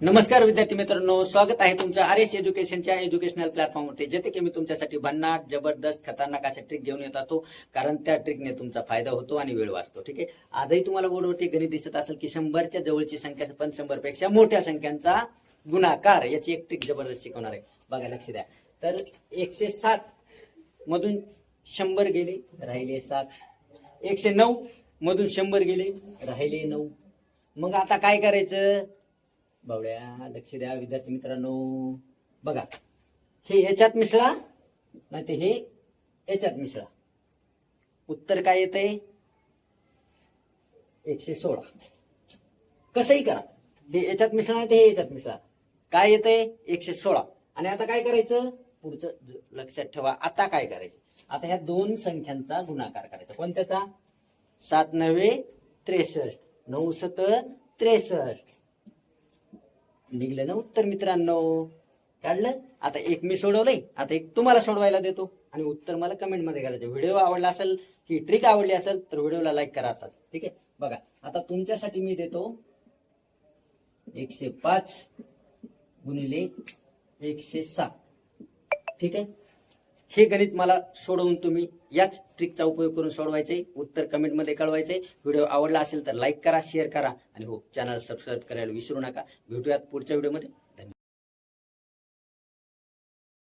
नमस्कार विद्यार्थी मित्रांनो, स्वागत आहे तुमचं आरएस एज्युकेशनच्या एज्युकेशनल प्लॅटफॉर्मवरती, जेथे की मी तुमच्यासाठी भन्नाट जबरदस्त खतरनाक अशा ट्रिक घेऊन येत असतो. कारण त्या ट्रिकने तुमचा फायदा होतो आणि वेळ वाचतो. ठीक आहे, आजही तुम्हाला बोर्डवरती गणित दिसत असेल की 100च्या जवळची संख्या पण 100 पेक्षा मोठ्या संख्यांचा गुणाकार, याची एक ट्रिक जबरदस्त शिकवणार आहे. बघा, लक्ष द्या. तर 107 मधून 100 गेले, राहिले 7. 109 मधून 100 गेले, राहिले 9. मग आता काय करायचं? बावड्या, लक्ष द्या विद्यार्थी मित्रांनो. बघा, हे ह्याच्यात मिसळा, नाही ते हे याच्यात मिसळा. उत्तर काय येतंय? 116. कसंही करा, हे याच्यात मिसळा नाही ते हे याच्यात मिसळा. काय येतंय? 116. आणि आता काय करायचं? पुढचं लक्षात ठेवा. आता काय करायचं? आता ह्या दोन संख्यांचा गुणाकार करायचा. कोणत्याचा? 7 9 63, 9 7 63. निघलं ना उत्तर मित्रांनो? काढलं? आता एक मी सोडवलंय, आता एक तुम्हाला सोडवायला देतो आणि उत्तर मला कमेंट मध्ये घालायचं. व्हिडिओ आवडला असेल, ही ट्रिक आवडली असेल तर व्हिडिओला लाईक करा आता. ठीक आहे, बघा आता तुमच्यासाठी मी देतो 105 गुणिले 107. ठीक आहे, हे गणित मला सोडवून तुम्ही याच ट्रिकचा उपयोग करून सोडवायचे. उत्तर कमेंट मध्ये कळवायचे. व्हिडिओ आवडला असेल तर लाईक करा, शेअर करा आणि हो, चॅनल सबस्क्राईब करायला विसरू नका. भेटूयात पुढच्या व्हिडिओमध्ये.